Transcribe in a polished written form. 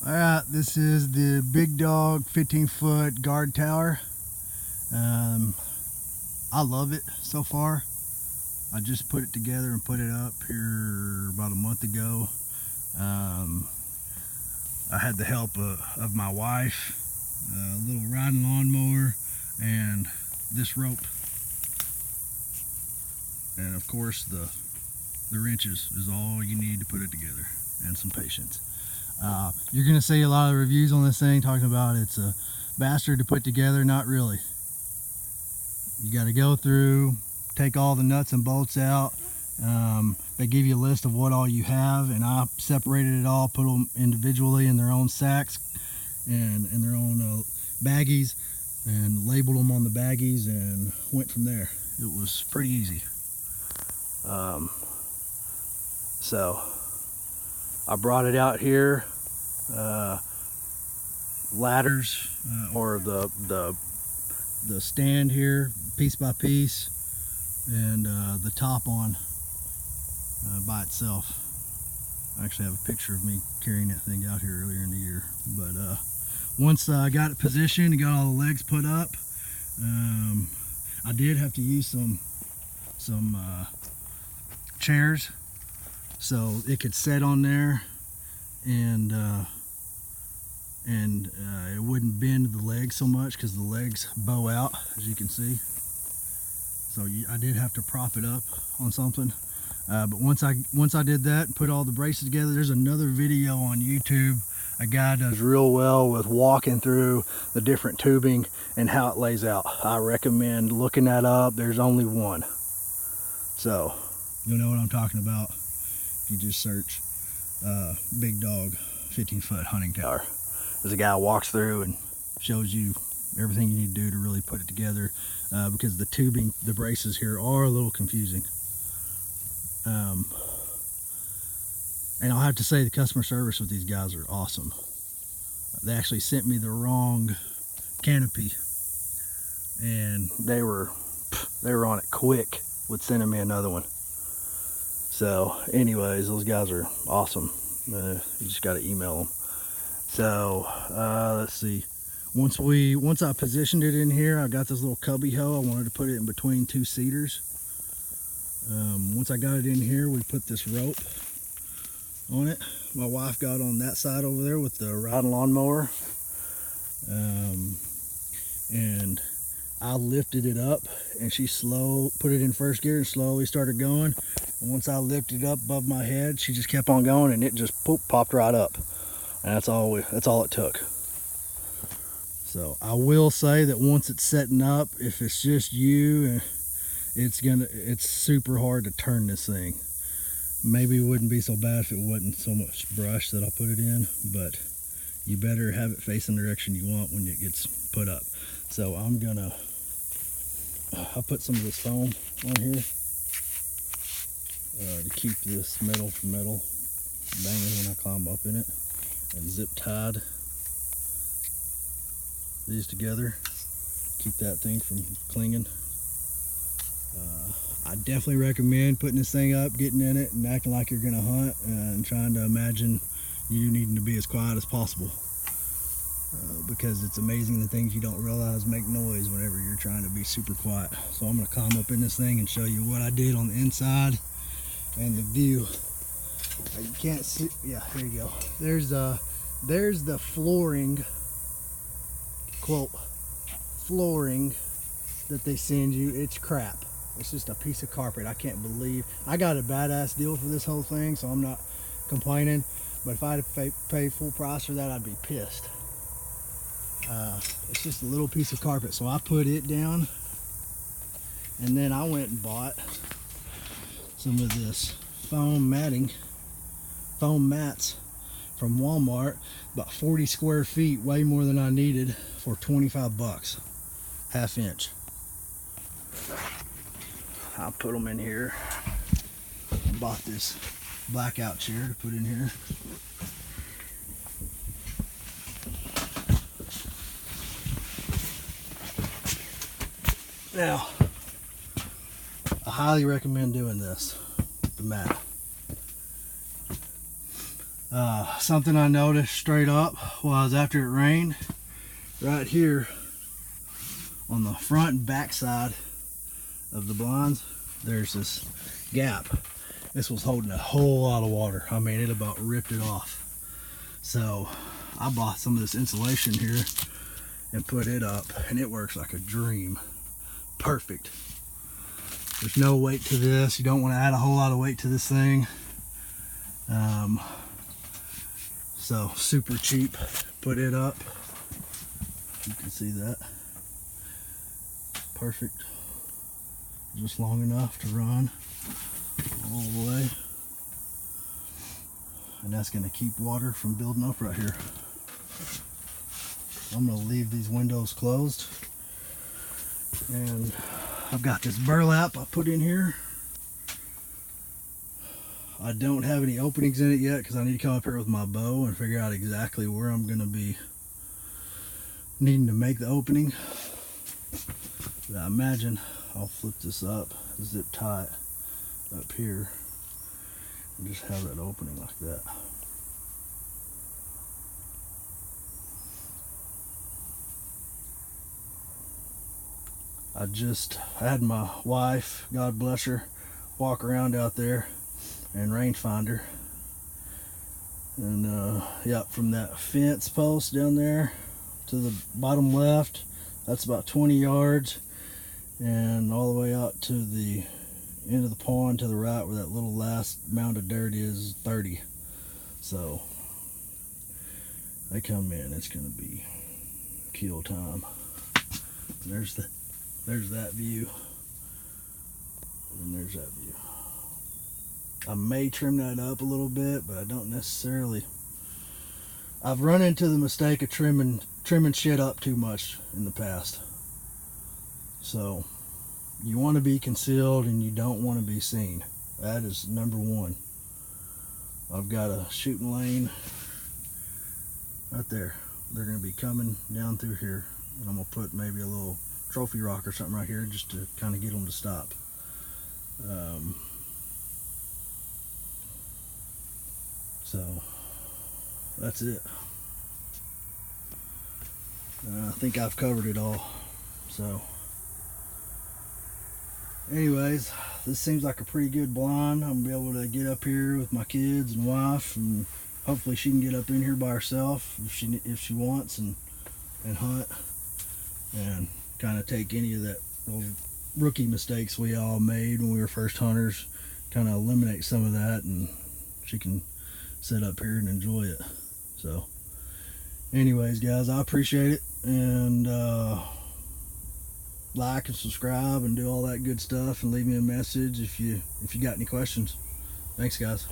Alright, this is the Big Dog 15-foot guard tower. I love it so far. I just put it together and put it up here about a month ago. I had the help of my wife, a little riding lawnmower, and this rope. And of course the wrenches is all you need to put it together, and some patience. You're going to see a lot of reviews on this thing talking about it's a bastard to put together. Not really. You got to go through, take all the nuts and bolts out. They give you a list of what all you have, and I separated it all, put them individually in their own sacks and in their own baggies, and labeled them on the baggies, and went from there. It was pretty easy. So I brought it out here, ladders, or the stand here, piece by piece, and the top on by itself. I actually have a picture of me carrying that thing out here earlier in the year. But once I got it positioned and got all the legs put up, I did have to use some chairs so it could set on there, and it wouldn't bend the legs so much, because the legs bow out, as you can see. So I did have to prop it up on something. But once I did that and put all the braces together, there's another video on YouTube. A guy does real well with walking through the different tubing and how it lays out. I recommend looking that up. There's only one. So you'll know what I'm talking about if you just search Big Dog 15-foot hunting tower. There's a guy who walks through and shows you everything you need to do to really put it together, because the tubing, the braces here are a little confusing. And I'll have to say the customer service with these guys are awesome. They actually sent me the wrong canopy, and they were on it quick with sending me another one. So anyways, those guys are awesome. You just got to email them. So let's see. Once I positioned it in here, I got this little cubby hole. I wanted to put it in between two cedars. Once I got it in here, we put this rope on it. My wife got on that side over there with the riding lawnmower, and I lifted it up, and she put it in first gear and slowly started going. And once I lifted it up above my head, she just kept on going, and it just popped right up. And that's all it took. So I will say that once it's setting up, if it's just you, it's super hard to turn this thing. Maybe it wouldn't be so bad if it wasn't so much brush that I put it in, but you better have it facing the direction you want when it gets put up. So I'll put some of this foam on here to keep this metal from metal banging when I climb up in it, and zip tied these together, keep that thing from clinging. I definitely recommend putting this thing up, getting in it, and acting like you're gonna hunt, and trying to imagine you needing to be as quiet as possible, because it's amazing the things you don't realize make noise whenever you're trying to be super quiet. So I'm gonna climb up in this thing and show you what I did on the inside and the view. You can't see. Yeah, here you go. There's the flooring, quote, flooring that they send you. It's crap. It's just a piece of carpet. I can't believe I got a badass deal for this whole thing, so I'm not complaining. But if I had to pay full price for that, I'd be pissed. It's just a little piece of carpet, so I put it down, and then I went and bought some of this foam mats from Walmart, about 40 square feet, way more than I needed, for 25 bucks, half inch. I put them in here. Bought this blackout chair to put in here. Now, I highly recommend doing this, the mat. Something I noticed straight up was after it rained, right here on the front and back side of the blinds, there's this gap. This was holding a whole lot of water. I mean, it about ripped it off. So I bought some of this insulation here and put it up, and it works like a dream. Perfect. There's no weight to this. You don't want to add a whole lot of weight to this thing. So super cheap. Put it up. You can see that. Perfect. Just long enough to run all the way. And that's going to keep water from building up right here. I'm going to leave these windows closed. And I've got this burlap I put in here. I don't have any openings in it yet because I need to come up here with my bow and figure out exactly where I'm going to be needing to make the opening. But I imagine I'll flip this up, zip tie it up here, and just have that opening like that. I had my wife, God bless her, walk around out there and rangefinder, and yeah, from that fence post down there to the bottom left, that's about 20 yards, and all the way out to the end of the pond to the right where that little last mound of dirt is 30. So they come in, it's gonna be kill time. There's that view, and there's that view. I may trim that up a little bit, but I don't necessarily. I've run into the mistake of trimming shit up too much in the past. So you want to be concealed and you don't want to be seen. That is number one. I've got a shooting lane right there. They're going to be coming down through here, and I'm going to put maybe a little trophy rock or something right here just to kind of get them to stop. So that's it. I think I've covered it all. So anyways, this seems like a pretty good blind. I'm gonna be able to get up here with my kids and wife, and hopefully she can get up in here by herself if she wants, and hunt and kind of take any of that rookie mistakes we all made when we were first hunters, kind of eliminate some of that, and she can sit up here and enjoy it. So anyways, guys, I appreciate it, and like and subscribe and do all that good stuff, and leave me a message if you got any questions. Thanks, guys.